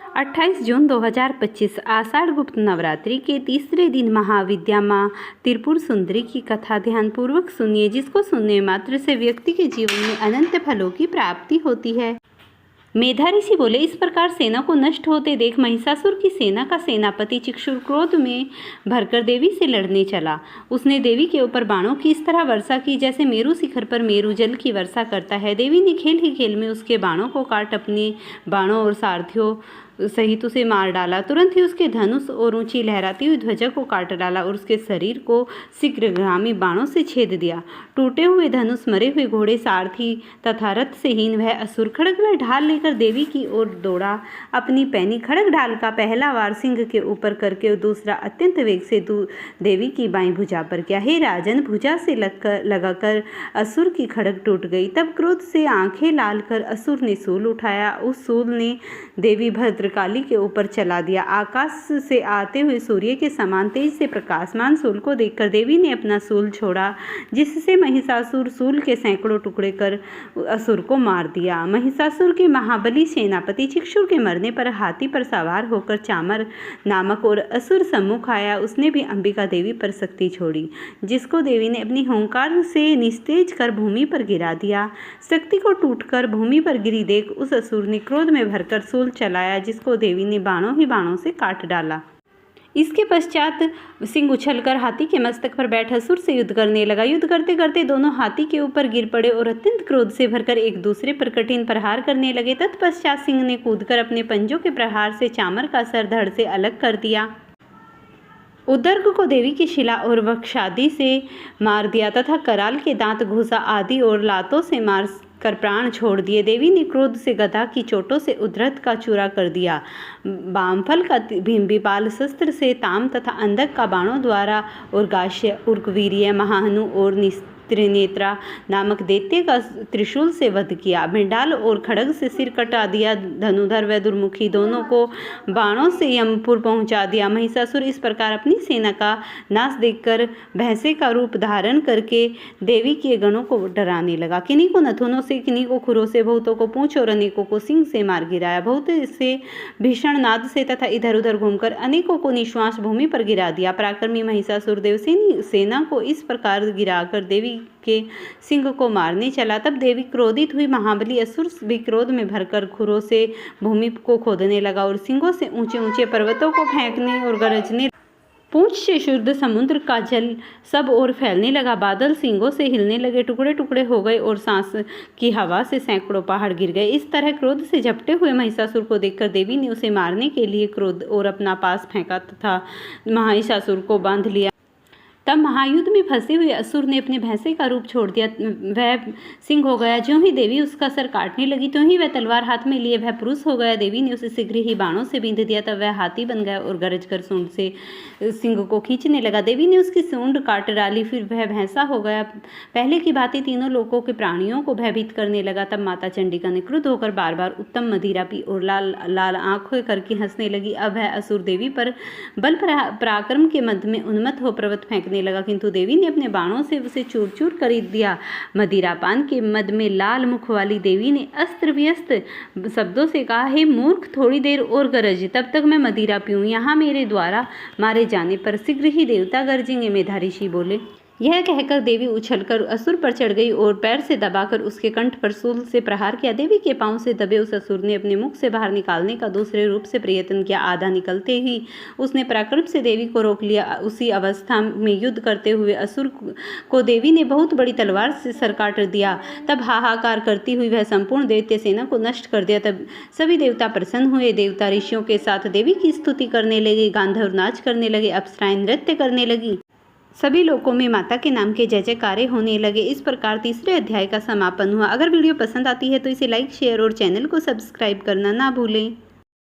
28 जून 2025 आषाढ़ गुप्त नवरात्रि के तीसरे दिन महाविद्या माँ त्रिपुर सुंदरी की कथा ध्यानपूर्वक सुनिए, जिसको सुनने मात्र से व्यक्ति के जीवन में अनंत फलों की प्राप्ति होती है। मेधा ऋषि बोले, इस प्रकार सेना को नष्ट होते देख महिषासुर की सेना का सेनापति चिक्षुर क्रोध में भरकर देवी से लड़ने चला। उसने देवी के ऊपर बाणों की इस तरह वर्षा की जैसे मेरु शिखर पर मेरु जल की वर्षा करता है। देवी ने खेल ही खेल में उसके बाणों को काट अपने बाणों और सारथियों सहित उसे मार डाला। तुरंत ही उसके धनुष और ऊंची लहराती हुई ध्वजा को काट डाला और उसके शरीर को शीघ्रगामी बाणों से छेद दिया। टूटे हुए धनुष, मरे हुए घोड़े, सारथी तथा रथ से हीन वह असुर खड्ग व ढाल लेकर देवी की ओर दौड़ा। अपनी पैनी खड्ग ढाल का पहला वार सिंह के ऊपर करके और दूसरा अत्यंत वेग से देवी की बाईं भुजा पर किया। हे राजन, भुजा से लगाकर असुर की खड्ग टूट गई। तब क्रोध से आंखें लाल कर असुर ने सूल उठाया। उस सूल ने देवी भद्रकाली के ऊपर चला दिया। आकाश से आते हुए सूर्य के समान तेज से प्रकाशमान सूल को देखकर देवी ने अपना सूल छोड़ा, जिससे महिषासुर सूल के सैकड़ों टुकड़े कर असुर को मार दिया। महिषासुर के महाबली सेनापति चिक्षुर के मरने पर हाथी पर सवार होकर चामर नामक और असुर सम्मुख आया। उसने भी अंबिका देवी पर शक्ति छोड़ी, जिसको देवी ने अपनी हुंकार से निस्तेज कर भूमि पर गिरा दिया। शक्ति को टूटकर भूमि पर गिरी देख उस असुर ने क्रोध में भरकर सूल चलाया, जिसको देवी ने बाणों ही बाणों से काट डाला। इसके पश्चात सिंह उछलकर हाथी के मस्तक पर बैठ असुर से युद्ध करने लगा। युद्ध करते करते दोनों हाथी के ऊपर गिर पड़े और अत्यंत क्रोध से भरकर एक दूसरे पर कठिन प्रहार करने लगे। तत्पश्चात सिंह ने कूदकर अपने पंजों के प्रहार से चामर का सर धड़ से अलग कर दिया। उदर्ग को देवी की शिला और वक्षादि से मार दिया तथा कराल के दांत, घुसा आदि और लातों से मार कर प्राण छोड़ दिए। देवी ने क्रोध से गदा की चोटों से उद्धृत का चूरा कर दिया। बामफल का भीमबिपाल शस्त्र से ताम तथा अंधक का बाणों द्वारा और गाश्य, उर्कवीर्य, महाहनु और त्रिनेत्रा नामक दैत्य का त्रिशूल से वध किया। भिंडाल और खड्ग से सिर कटा दिया। धनुधर व दुर्मुखी दोनों को बाणों से यमपुर पहुंचा दिया। महिषासुर इस प्रकार अपनी सेना का नाश देखकर भैंसे का रूप धारण करके देवी के गणों को डराने लगा। किन्हीं को नथुनों से, किन्हीं को खुरों से, बहुतों को पूंछ और अनेकों को सिंह से मार गिराया। बहुत से भीषण नाद से तथा इधर उधर घूमकर अनेकों को निश्वास भूमि पर गिरा दिया। पराक्रमी महिषासुर देवसेनी सेना को इस प्रकार गिराकर देवी के सिंह को मारने चला। तब देवी क्रोधित हुई। महाबली असुर भी क्रोध में भरकर खुरों से भूमि को खोदने लगा और सिंहों से ऊंचे ऊंचे पर्वतों को फेंकने और गरजने। पूंछ से शुद्ध समुद्र का जल सब ओर फैलने लगा। बादल सिंगों से हिलने लगे, टुकड़े टुकड़े हो गए और सांस की हवा से सैकड़ों पहाड़ गिर गए। इस तरह क्रोध से झपटे हुए महिषासुर को देखकर देवी ने उसे मारने के लिए क्रोध और अपना पास फेंका तथा महिषासुर को बांध लिया। तब महायुद्ध में फंसे हुए असुर ने अपने भैंसे का रूप छोड़ दिया। वह सिंह हो गया। ज्यों ही देवी उसका सर काटने लगी त्यों ही वह तलवार हाथ में लिए वह पुरुष हो गया। देवी ने उसे शीघ्र ही बाणों से बींध दिया। तब वह हाथी बन गया और गरज कर सूंड से सिंह को खींचने लगा। देवी ने उसकी सूंड काट डाली, फिर वह भैंसा हो गया। पहले की भांति तीनों लोकों के प्राणियों को भयभीत करने लगा। तब माता चंडिका ने क्रुद्ध होकर बार बार उत्तम मदिरा पी और लाल लाल आंखें करके हंसने लगी। अब वह असुर देवी पर बल पराक्रम के मध्य में उन्मत्त हो पर्वत फेंकने लगा, किंतु देवी ने अपने बाणों से उसे चूर चूर कर दिया। मदिरापान के मद में लाल मुख वाली देवी ने अस्त्र व्यस्त शब्दों से कहा, हे मूर्ख, थोड़ी देर और गरज, तब तक मैं मदिरा पीऊं। यहाँ मेरे द्वारा मारे जाने पर शीघ्र ही देवता गरजेंगे। मेधा ऋषि बोले। यह कहकर देवी उछलकर असुर पर चढ़ गई और पैर से दबाकर उसके कंठ पर शूल से प्रहार किया। देवी के पांव से दबे उस असुर ने अपने मुख से बाहर निकालने का दूसरे रूप से प्रयत्न किया। आधा निकलते ही उसने पराक्रम से देवी को रोक लिया। उसी अवस्था में युद्ध करते हुए असुर को देवी ने बहुत बड़ी तलवार से सर काट दिया। तब हाहाकार करती हुई वह संपूर्ण दैत्य सेना को नष्ट कर दिया। तब सभी देवता प्रसन्न हुए। देवता ऋषियों के साथ देवी की स्तुति करने लगे, गांधर्व नाच करने लगे, अप्सराएं नृत्य करने लगी। सभी लोकों में माता के नाम के जय जयकारे होने लगे। इस प्रकार तीसरे अध्याय का समापन हुआ। अगर वीडियो पसंद आती है तो इसे लाइक, शेयर और चैनल को सब्सक्राइब करना ना भूलें।